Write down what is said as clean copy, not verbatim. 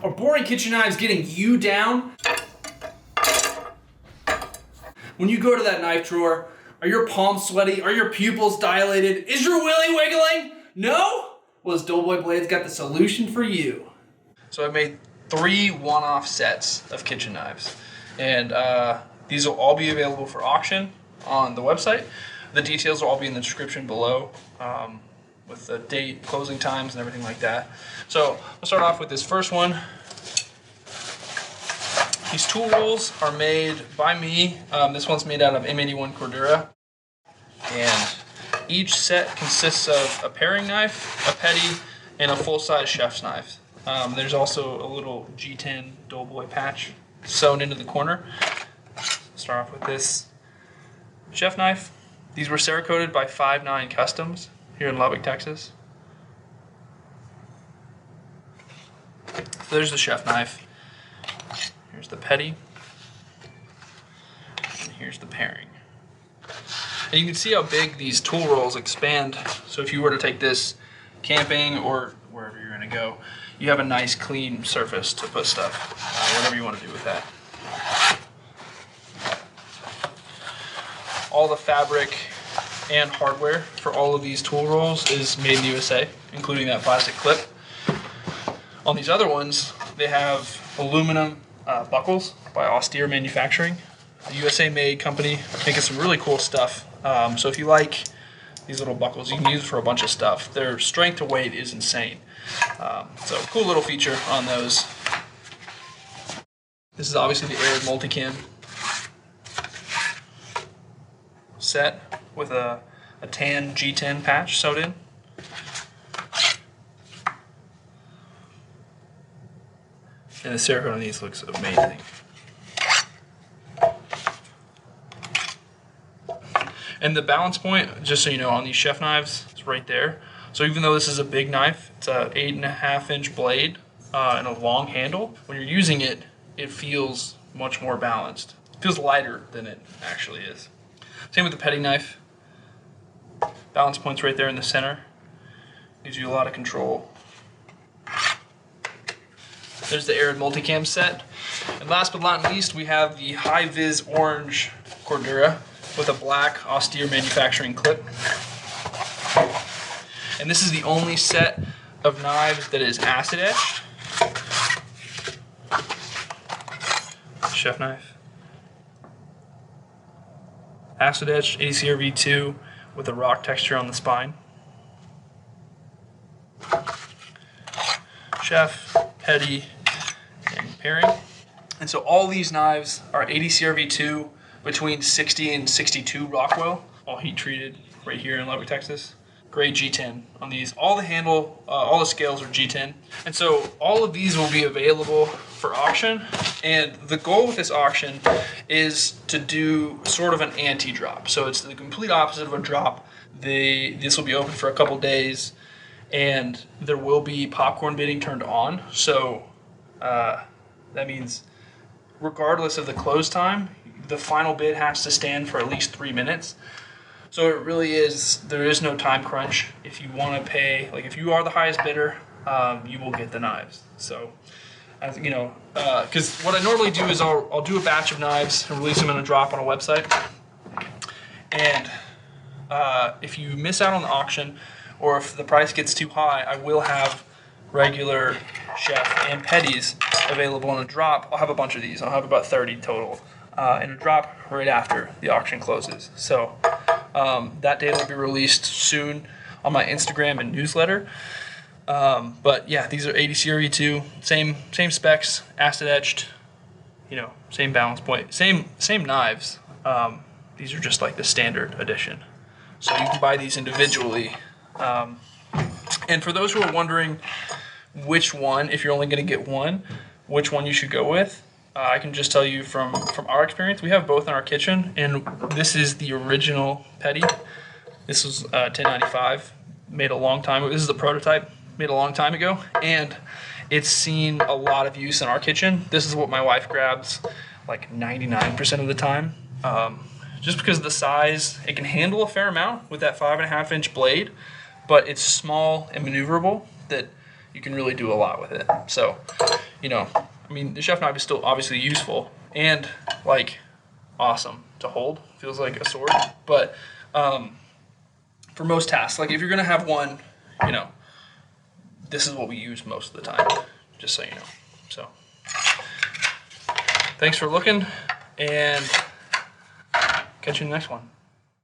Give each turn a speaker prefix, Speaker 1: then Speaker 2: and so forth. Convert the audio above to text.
Speaker 1: Are boring kitchen knives getting you down? When you go to that knife drawer, are your palms sweaty? Are your pupils dilated? Is your willy wiggling? No? Well, this Doughboy Blade's got the solution for you. So I made 3 one-off sets of kitchen knives. And these will all be available for auction on the website. The details will all be in the description below with the date, closing times, and everything like that. So we'll start off with this first one. These tool rolls are made by me. This one's made out of M81 Cordura. And each set consists of a paring knife, a petty, and a full-size chef's knife. There's also a little G10 Doughboy patch sewn into the corner. Start off with this chef knife. These were Cerakoted by 5'9 Customs here in Lubbock, Texas. So there's the chef knife. Here's the petty. And here's the paring. And you can see how big these tool rolls expand. So if you were to take this camping or wherever you're going to go, you have a nice clean surface to put stuff, whatever you want to do with that. All the fabric and hardware for all of these tool rolls is made in the USA, including that plastic clip. On these other ones, they have aluminum buckles by Austere Manufacturing, a USA-made company making some really cool stuff. So if you like these little buckles, you can use it for a bunch of stuff. Their strength to weight is insane. So cool little feature on those. This is obviously the Arid Multicam set with a tan G10 patch sewed in. And the Cerakote on these looks amazing. And the balance point, just so you know, on these chef knives, is right there. So even though this is a big knife, it's a 8.5-inch blade and a long handle. When you're using it, it feels much more balanced. It feels lighter than it actually is. Same with the petty knife. Balance point's right there in the center. Gives you a lot of control. There's the Arid Multicam set. And last but not least, we have the High Vis Orange Cordura with a black Austere Manufacturing clip. And this is the only set of knives that is acid etched. Chef knife. Acid etched ACR V2 with a rock texture on the spine. Chef, petty, and paring. And so all these knives are ADCR V2 between 60 and 62 Rockwell, all heat treated right here in Lubbock, Texas. Grade G10 on these. All the handle, all the scales are G10. And so all of these will be available for auction. And the goal with this auction is to do sort of an anti-drop. So it's the complete opposite of a drop. This will be open for a couple days, and there will be popcorn bidding turned on. So that means regardless of the close time, the final bid has to stand for at least 3 minutes. So it really is, there is no time crunch. If you want to pay, like if you are the highest bidder, you will get the knives. So, you know, because what I normally do is I'll do a batch of knives and release them in a drop on a website. And if you miss out on the auction, or if the price gets too high, I will have regular chef and petties available in a drop. I'll have a bunch of these. I'll have about 30 total in a drop right after the auction closes. So that data will be released soon on my Instagram and newsletter. But yeah, these are ADCR V2, same specs, acid etched, you know, same balance point, same knives. These are just like the standard edition. So you can buy these individually. And for those who are wondering which one, if you're only going to get one, which one you should go with, I can just tell you from our experience, we have both in our kitchen, and this is the original petty. This was 1095, made a long time ago. This is the prototype, made a long time ago, and it's seen a lot of use in our kitchen. This is what my wife grabs like 99% of the time. Just because of the size, it can handle a fair amount with that 5.5-inch blade, but it's small and maneuverable that you can really do a lot with it. So, you know, I mean, the chef knife is still obviously useful and like awesome to hold. Feels like a sword, but for most tasks, like if you're gonna have one, you know, this is what we use most of the time, just so you know. So, thanks for looking, and catch you in the next one.